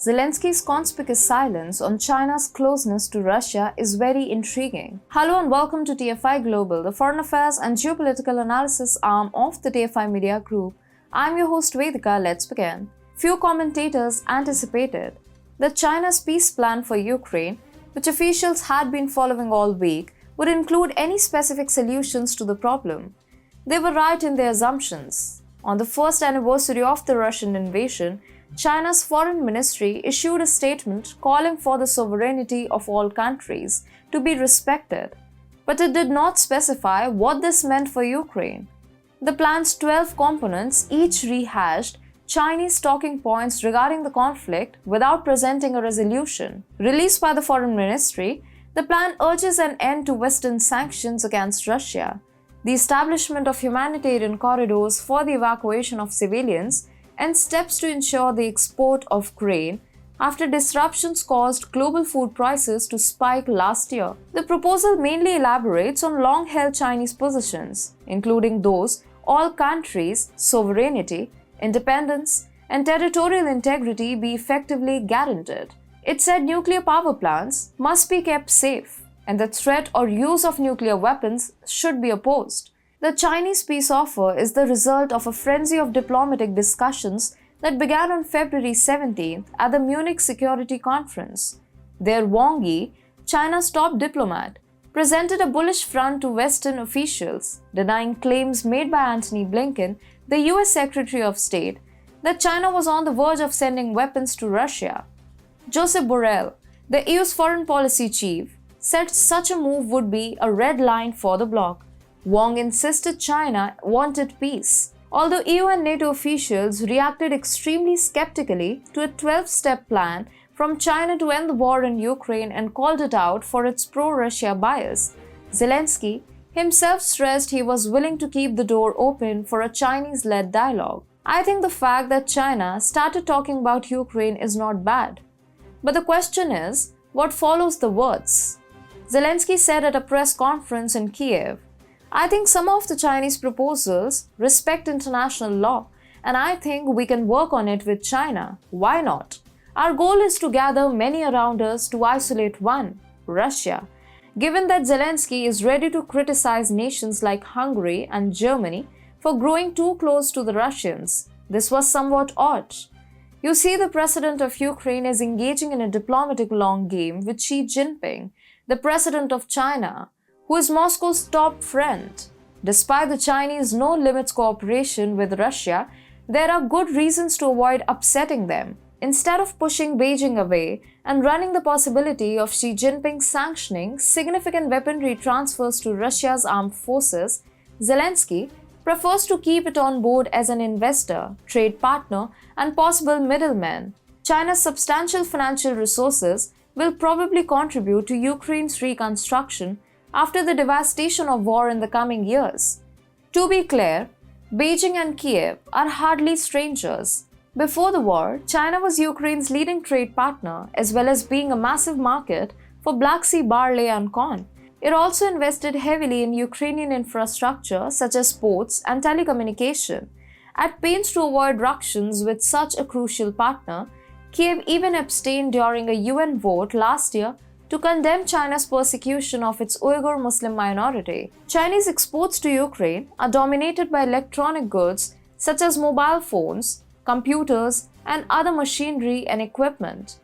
Zelensky's conspicuous silence on China's closeness to Russia is very intriguing. Hello and welcome to TFI Global, the foreign affairs and geopolitical analysis arm of the TFI Media Group. I'm your host Vedika. Let's begin. Few commentators anticipated that China's peace plan for Ukraine, which officials had been following all week, would include any specific solutions to the problem. They were right in their assumptions. On the first anniversary of the Russian invasion, China's foreign ministry issued a statement calling for the sovereignty of all countries to be respected, but it did not specify what this meant for Ukraine. The plan's 12 components each rehashed Chinese talking points regarding the conflict without presenting a resolution. Released by the foreign ministry, the plan urges an end to Western sanctions against Russia, the establishment of humanitarian corridors for the evacuation of civilians, and steps to ensure the export of grain after disruptions caused global food prices to spike last year. The proposal mainly elaborates on long-held Chinese positions, including those all countries' sovereignty, independence, and territorial integrity be effectively guaranteed. It said nuclear power plants must be kept safe, and the threat or use of nuclear weapons should be opposed. The Chinese peace offer is the result of a frenzy of diplomatic discussions that began on February 17th at the Munich Security Conference. There, Wang Yi, China's top diplomat, presented a bullish front to Western officials, denying claims made by Antony Blinken, the US Secretary of State, that China was on the verge of sending weapons to Russia. Josep Borrell, the EU's foreign policy chief, said such a move would be a red line for the bloc. Wang insisted China wanted peace, although EU and NATO officials reacted extremely skeptically to a 12-step plan from China to end the war in Ukraine and called it out for its pro-Russia bias. Zelensky himself stressed he was willing to keep the door open for a Chinese-led dialogue. I think the fact that China started talking about Ukraine is not bad. But the question is, what follows the words? Zelensky said at a press conference in Kiev, "I think some of the Chinese proposals respect international law, and I think we can work on it with China. Why not? Our goal is to gather many around us to isolate one, Russia." Given that Zelensky is ready to criticize nations like Hungary and Germany for growing too close to the Russians, this was somewhat odd. You see, the president of Ukraine is engaging in a diplomatic long game with Xi Jinping, the president of China, who is Moscow's top friend. Despite the Chinese no-limits cooperation with Russia, there are good reasons to avoid upsetting them. Instead of pushing Beijing away and running the possibility of Xi Jinping sanctioning significant weaponry transfers to Russia's armed forces, Zelensky prefers to keep it on board as an investor, trade partner, and possible middleman. China's substantial financial resources will probably contribute to Ukraine's reconstruction after the devastation of war in the coming years. To be clear, Beijing and Kiev are hardly strangers. Before the war, China was Ukraine's leading trade partner, as well as being a massive market for Black Sea barley and corn. It also invested heavily in Ukrainian infrastructure such as ports and telecommunication. At pains to avoid ructions with such a crucial partner, Kiev even abstained during a UN vote last year to condemn China's persecution of its Uyghur Muslim minority. Chinese exports to Ukraine are dominated by electronic goods such as mobile phones, computers, and other machinery and equipment.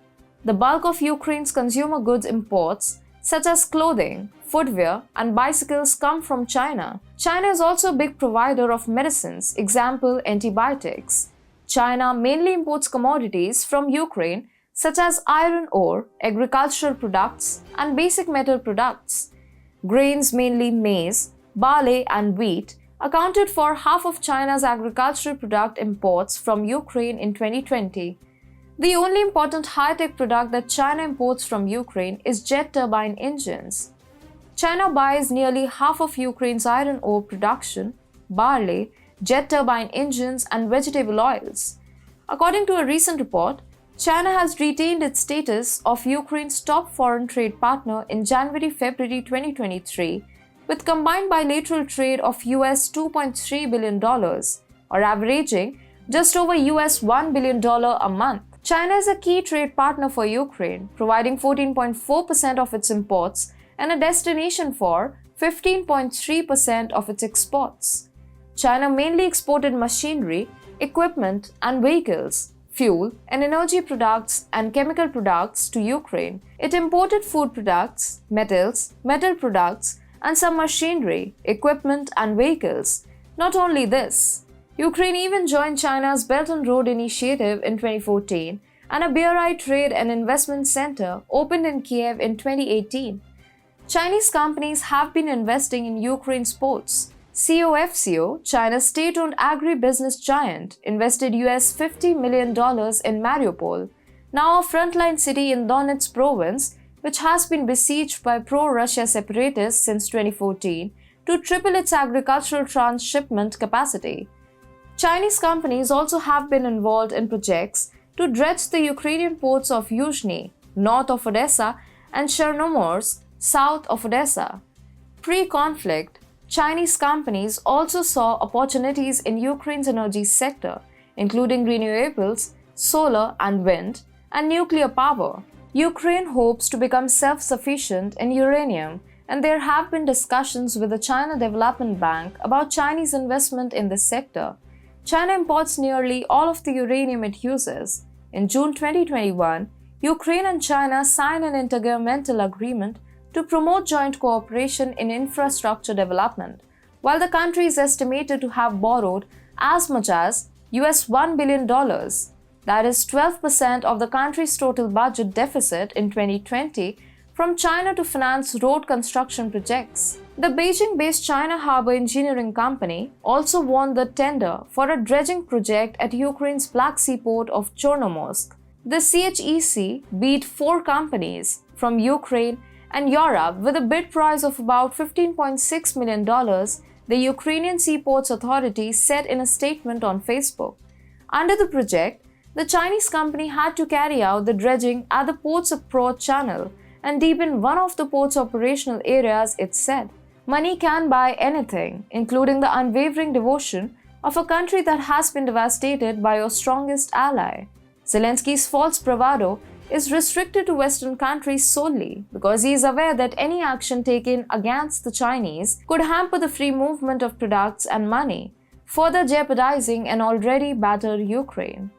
The bulk of Ukraine's consumer goods imports, such as clothing, footwear, and bicycles, come from China. China is also a big provider of medicines, example antibiotics. China mainly imports commodities from Ukraine such as iron ore, agricultural products, and basic metal products. Grains, mainly maize, barley, and wheat, accounted for half of China's agricultural product imports from Ukraine in 2020. The only important high-tech product that China imports from Ukraine is jet turbine engines. China buys nearly half of Ukraine's iron ore production, barley, jet turbine engines, and vegetable oils. According to a recent report, China has retained its status of Ukraine's top foreign trade partner in January-February 2023, with combined bilateral trade of US $2.3 billion, or averaging just over US $1 billion a month. China is a key trade partner for Ukraine, providing 14.4% of its imports and a destination for 15.3% of its exports. China mainly exported machinery, equipment and vehicles, fuel and energy products and chemical products to Ukraine. It imported food products, metals, metal products, and some machinery, equipment and vehicles. Not only this, Ukraine even joined China's Belt and Road Initiative in 2014, and a BRI Trade and Investment Center opened in Kiev in 2018. Chinese companies have been investing in Ukraine's ports. COFCO, China's state-owned agribusiness giant, invested $50 million in Mariupol, now a frontline city in Donetsk province, which has been besieged by pro-Russia separatists since 2014, to triple its agricultural transshipment capacity. Chinese companies also have been involved in projects to dredge the Ukrainian ports of Yuzhny, north of Odessa, and Chernomorsk, south of Odessa. Pre-conflict, Chinese companies also saw opportunities in Ukraine's energy sector, including renewables, solar and wind, and nuclear power. Ukraine hopes to become self-sufficient in uranium, and there have been discussions with the China Development Bank about Chinese investment in this sector. China imports nearly all of the uranium it uses. In June 2021, Ukraine and China signed an intergovernmental agreement to promote joint cooperation in infrastructure development, while the country is estimated to have borrowed as much as $1 billion. That is 12% of the country's total budget deficit in 2020 from China to finance road construction projects. The Beijing-based China Harbor Engineering Company also won the tender for a dredging project at Ukraine's Black Sea port of Chernomorsk. The CHEC beat 4 companies from Ukraine and Europe with a bid price of about $15.6 million, the Ukrainian Seaports Authority said in a statement on Facebook. Under the project, the Chinese company had to carry out the dredging at the port's approach channel and deepen one of the port's operational areas, it said. Money can buy anything, including the unwavering devotion of a country that has been devastated by your strongest ally. Zelensky's false bravado is restricted to Western countries solely because he is aware that any action taken against the Chinese could hamper the free movement of products and money, further jeopardizing an already battered Ukraine.